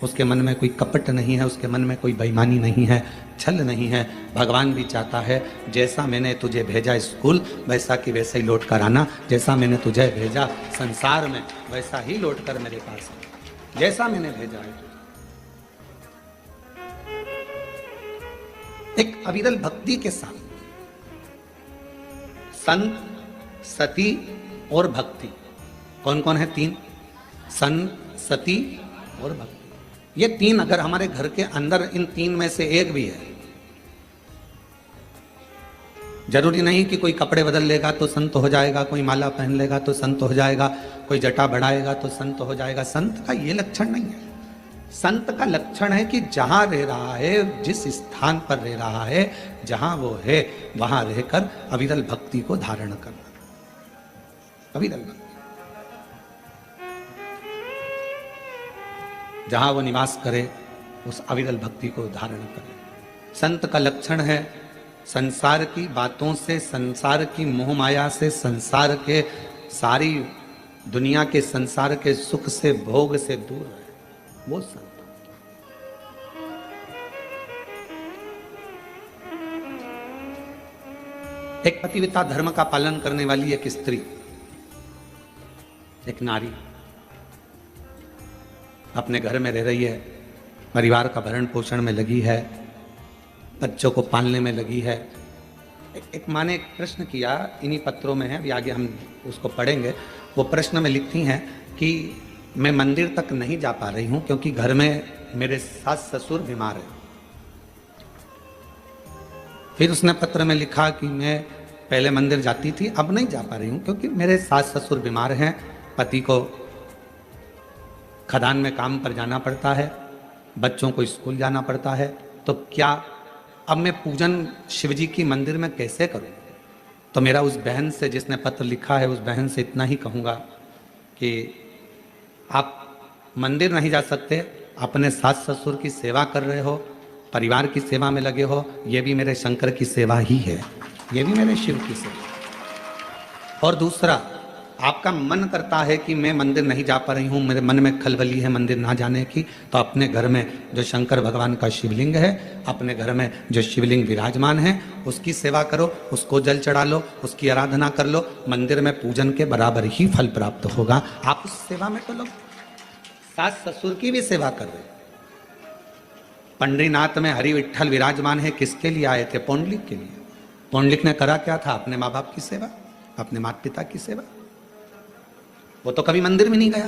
उसके मन में कोई कपट नहीं है, उसके मन में कोई बेईमानी नहीं है, छल नहीं है। भगवान भी चाहता है जैसा मैंने तुझे भेजा स्कूल वैसा कि वैसे ही लौट कर आना, जैसा मैंने तुझे भेजा संसार में वैसा ही लौट कर मेरे पास आना, जैसा मैंने भेजा है। एक अविरल भक्ति के साथ संत, सती और भक्ति, कौन कौन है? तीन, संत, सती और भक्ति। ये तीन अगर हमारे घर के अंदर इन तीन में से एक भी है, जरूरी नहीं कि कोई कपड़े बदल लेगा तो संत हो जाएगा, कोई माला पहन लेगा तो संत हो जाएगा, कोई जटा बढ़ाएगा तो संत हो जाएगा। संत का ये लक्षण नहीं है। संत का लक्षण है कि जहां रह रहा है, जिस स्थान पर रह रहा है, जहां वो है वहां रहकर अविरल भक्ति को धारण करना। अविरल भक्ति जहां वो निवास करे उस अविरल भक्ति को धारण करे। संत का लक्षण है संसार की बातों से, संसार की मोह माया से, संसार के सारी दुनिया के संसार के सुख से, भोग से दूर रहे, वो संत। एक पतिव्रता धर्म का पालन करने वाली एक स्त्री, एक नारी अपने घर में रह रही है, परिवार का भरण पोषण में लगी है, बच्चों को पालने में लगी है। एक माँ ने एक प्रश्न किया, इन्हीं पत्रों में है, अभी आगे हम उसको पढ़ेंगे। वो प्रश्न में लिखती हैं कि मैं मंदिर तक नहीं जा पा रही हूँ क्योंकि घर में मेरे सास ससुर बीमार हैं। फिर उसने पत्र में लिखा कि मैं पहले मंदिर जाती थी, अब नहीं जा पा रही हूँ क्योंकि मेरे सास ससुर बीमार हैं, पति को खदान में काम पर जाना पड़ता है, बच्चों को स्कूल जाना पड़ता है, तो क्या अब मैं पूजन शिवजी की मंदिर में कैसे करूं? तो मेरा उस बहन से, जिसने पत्र लिखा है, उस बहन से इतना ही कहूँगा कि आप मंदिर नहीं जा सकते, अपने सास ससुर की सेवा कर रहे हो, परिवार की सेवा में लगे हो, ये भी मेरे शंकर की सेवा ही है, ये भी मेरे शिव की सेवा। और दूसरा, आपका मन करता है कि मैं मंदिर नहीं जा पा रही हूँ, मेरे मन में खलबली है मंदिर ना जाने की, तो अपने घर में जो शंकर भगवान का शिवलिंग है, अपने घर में जो शिवलिंग विराजमान है, उसकी सेवा करो, उसको जल चढ़ा लो, उसकी आराधना कर लो, मंदिर में पूजन के बराबर ही फल प्राप्त होगा। आप उस सेवा में तो लोग सास ससुर की भी सेवा कर रहे। पंडरीनाथ में हरि विठ्ठल विराजमान है, किसके लिए आए थे? पौंडलिक के लिए। पौंडलिक ने करा क्या था? अपने माँ बाप की सेवा, अपने माता पिता की सेवा। वो तो कभी मंदिर में नहीं गया,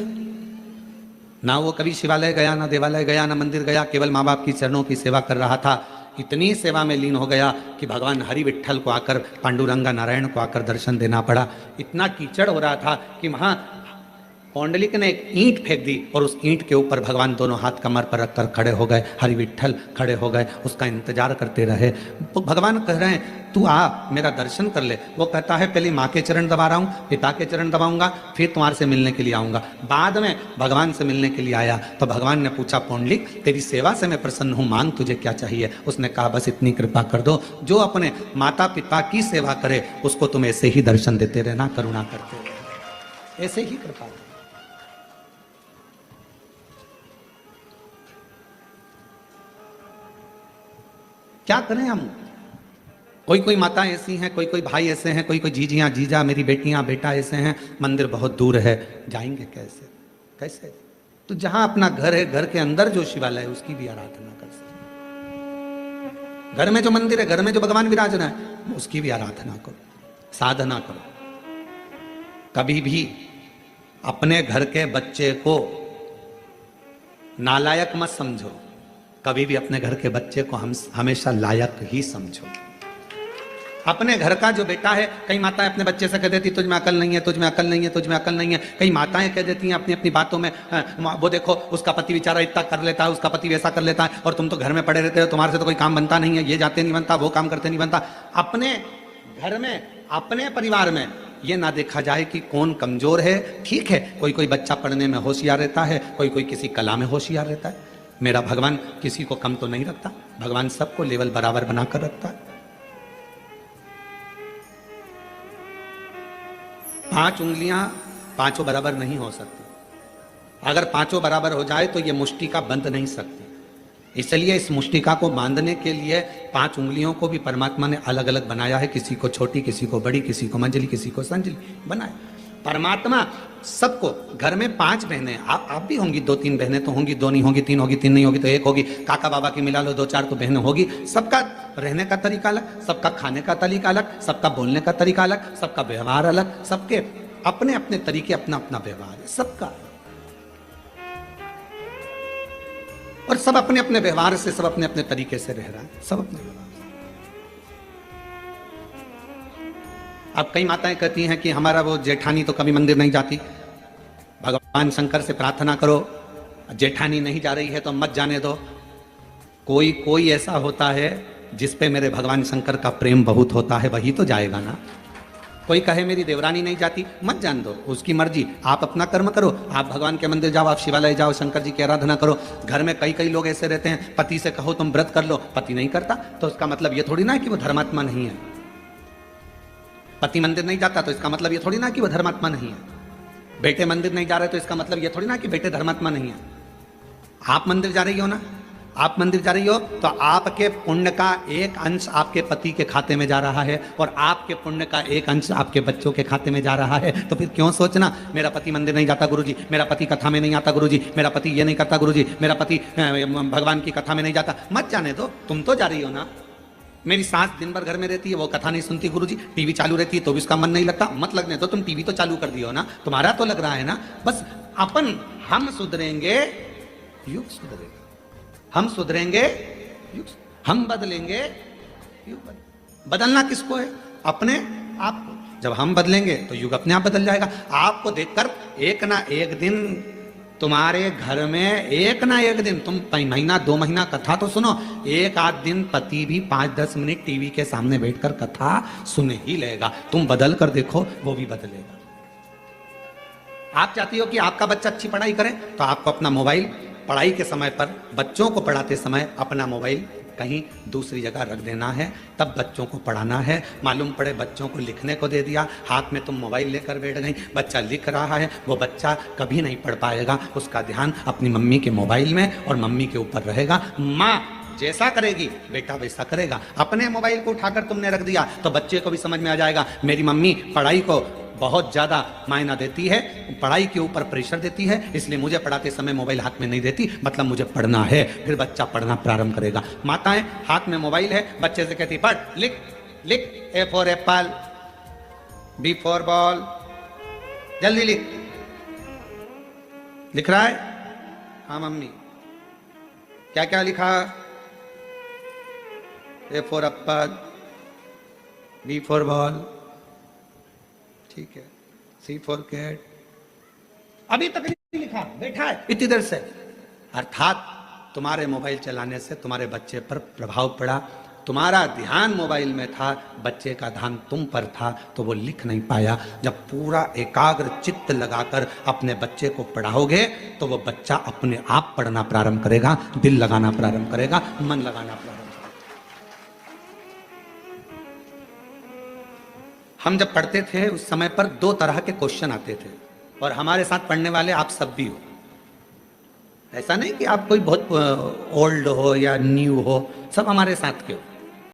ना वो कभी शिवालय गया, ना देवालय गया, ना मंदिर गया, केवल माँ बाप की चरणों की सेवा कर रहा था। इतनी सेवा में लीन हो गया कि भगवान हरि विठ्ठल को आकर, पांडुरंगा नारायण को आकर दर्शन देना पड़ा। इतना कीचड़ हो रहा था कि वहां पौंडलिक ने एक ईंट फेंक दी और उस ईंट के ऊपर भगवान दोनों हाथ कमर पर रखकर खड़े हो गए, हरि विठ्ठल खड़े हो गए, उसका इंतजार करते रहे। तो भगवान कह रहे हैं तू आ, मेरा दर्शन कर ले। वो कहता है पहले माँ के चरण दबा रहा हूँ, पिता के चरण दबाऊंगा, फिर तुम्हारे से मिलने के लिए आऊंगा। बाद में भगवान से मिलने के लिए आया तो भगवान ने पूछा, पौंडलिक तेरी सेवा से मैं प्रसन्न हूँ, मांग तुझे क्या चाहिए? उसने कहा बस इतनी कृपा कर दो, जो अपने माता पिता की सेवा करे उसको तुम ऐसे ही दर्शन देते रहना, करुणा करते रहना, ऐसे ही कृपा। क्या करें हम? कोई कोई माता ऐसी हैं, कोई कोई भाई ऐसे हैं, कोई कोई जीजियां जीजा, मेरी बेटियां बेटा ऐसे हैं, मंदिर बहुत दूर है, जाएंगे कैसे? कैसे? तो जहां अपना घर है, घर के अंदर जो शिवालय है उसकी भी आराधना कर सकते। घर में जो मंदिर है, घर में जो भगवान विराजना है, उसकी भी आराधना करो, साधना करो। कभी भी अपने घर के बच्चे को नालायक मत समझो, कभी भी अपने घर के बच्चे को हम हमेशा लायक ही समझो। अपने घर का जो बेटा है, कई माताएं अपने बच्चे से कह देती तुझ में अकल नहीं है, तुझ में अकल नहीं है, तुझ में अकल नहीं है। कई माताएं कह देती हैं अपनी अपनी बातों में, वो देखो उसका पति बेचारा इतना कर लेता है, उसका पति वैसा कर लेता है, और तुम तो घर में पड़े रहते हो, तुम्हारे से तो कोई काम बनता नहीं है, ये जाते नहीं बनता, वो काम करते नहीं बनता। अपने घर में, अपने परिवार में ये ना देखा जाए कि कौन कमजोर है। ठीक है, कोई कोई बच्चा पढ़ने में होशियार रहता है, कोई कोई किसी कला में होशियार रहता है। मेरा भगवान किसी को कम तो नहीं रखता, भगवान सबको लेवल बराबर बनाकर रखता है। 5 उंगलियां पांचों बराबर नहीं हो सकती। अगर पांचों बराबर हो जाए तो ये मुष्टिका बंध नहीं सकती। इसलिए इस मुष्टिका को बांधने के लिए 5 उंगलियों को भी परमात्मा ने अलग अलग बनाया है, किसी को छोटी, किसी को बड़ी, किसी को मंजली, किसी को संजली बनाया। परमात्मा सबको, घर में 5 बहनें, आप भी होंगी, 2-3 बहनें तो होंगी, 2 नहीं होगी, 3 होगी, 3 नहीं होगी तो 1 होगी, काका बाबा की मिला लो 2-4 तो बहनें होगी। सबका रहने का तरीका अलग, सबका खाने का तरीका अलग, सबका बोलने का तरीका अलग, सबका व्यवहार अलग, सबके अपने अपने तरीके, अपना अपना व्यवहार है सबका। और सब अपने अपने व्यवहार से, सब अपने अपने तरीके से रह रहा है, सब अपने व्यवहार। अब कई माताएं कहती हैं कि हमारा वो जेठानी तो कभी मंदिर नहीं जाती, भगवान शंकर से प्रार्थना करो, जेठानी नहीं जा रही है तो मत जाने दो। कोई कोई ऐसा होता है जिस पे मेरे भगवान शंकर का प्रेम बहुत होता है, वही तो जाएगा ना। कोई कहे मेरी देवरानी नहीं जाती, मत जान दो, उसकी मर्जी, आप अपना कर्म करो, आप भगवान के मंदिर जाओ, आप शिवालय जाओ, शंकर जी की आराधना करो। घर में कई कई लोग ऐसे रहते हैं, पति से कहो तुम व्रत कर लो, पति नहीं करता तो उसका मतलब ये थोड़ी ना है कि वो धर्मात्मा नहीं है। पति मंदिर नहीं जाता तो इसका मतलब ये थोड़ी ना कि वो धर्मात्मा नहीं है। बेटे मंदिर नहीं जा रहे तो इसका मतलब ये थोड़ी ना कि बेटे धर्मात्मा नहीं है। आप मंदिर जा रही हो ना, आप मंदिर जा रही हो तो आपके पुण्य का एक अंश आपके पति के खाते में जा रहा है और आपके पुण्य का एक अंश आपके बच्चों के खाते में जा रहा है। तो फिर क्यों सोचना मेरा पति मंदिर नहीं जाता गुरुजी, मेरा पति कथा में नहीं आता गुरुजी, मेरा पति ये नहीं करता गुरुजी, मेरा पति भगवान की कथा में नहीं जाता। मत जाने दो, तुम तो जा रही हो ना। मेरी सास दिन भर घर में रहती है, वो कथा नहीं सुनती गुरुजी, टीवी चालू रहती है तो भी उसका मन नहीं लगता। मत लगने दो, तुम टीवी तो चालू कर दियो ना, तुम्हारा तो लग रहा है ना। बस अपन हम सुधरेंगे युग सुधरेगा, हम सुधरेंगे हम बदलेंगे युग बदलना किसको है? अपने आप को। जब हम बदलेंगे तो युग अपने आप बदल जाएगा। आपको देखकर एक ना एक दिन तुम्हारे घर में, एक ना एक दिन, तुम महीना 2 महीना कथा तो सुनो, एक आध दिन पति भी 5-10 मिनट टीवी के सामने बैठकर कथा सुन ही लेगा। तुम बदल कर देखो, वो भी बदलेगा। आप चाहती हो कि आपका बच्चा अच्छी पढ़ाई करे तो आपको अपना मोबाइल पढ़ाई के समय पर, बच्चों को पढ़ाते समय अपना मोबाइल कहीं दूसरी जगह रख देना है, तब बच्चों को पढ़ाना है। मालूम पड़े बच्चों को लिखने को दे दिया, हाथ में तुम मोबाइल लेकर बैठ गई, बच्चा लिख रहा है, वो बच्चा कभी नहीं पढ़ पाएगा। उसका ध्यान अपनी मम्मी के मोबाइल में और मम्मी के ऊपर रहेगा। माँ जैसा करेगी बेटा वैसा करेगा। अपने मोबाइल को उठाकर तुमने रख दिया तो बच्चे को भी समझ में आ जाएगा मेरी मम्मी पढ़ाई को बहुत ज्यादा मायना देती है, पढ़ाई के ऊपर प्रेशर देती है, इसलिए मुझे पढ़ाते समय मोबाइल हाथ में नहीं देती, मतलब मुझे पढ़ना है। फिर बच्चा पढ़ना प्रारंभ करेगा। माताएं हाथ में मोबाइल है, बच्चे से कहती पढ़, लिख लिख, A for apple, B for ball, जल्दी लिख। लिख रहा है? हाँ मम्मी। क्या क्या लिखा? A for apple, B for ball, ठीक है, सी फॉर कैट। अभी तक नहीं लिखा, बैठा है इतनी देर से। अर्थात तुम्हारे मोबाइल चलाने से तुम्हारे बच्चे पर प्रभाव पड़ा। तुम्हारा ध्यान मोबाइल में था, बच्चे का ध्यान तुम पर था, तो वो लिख नहीं पाया। जब पूरा एकाग्र चित्त लगाकर अपने बच्चे को पढ़ाओगे तो वो बच्चा अपने आप पढ़ना प्रारंभ करेगा, दिल लगाना प्रारंभ करेगा, मन लगाना प्रारंभ। हम जब पढ़ते थे उस समय पर 2 तरह के क्वेश्चन आते थे, और हमारे साथ पढ़ने वाले आप सब भी हो। ऐसा नहीं कि आप कोई बहुत ओल्ड हो या न्यू हो, सब हमारे साथ के हो।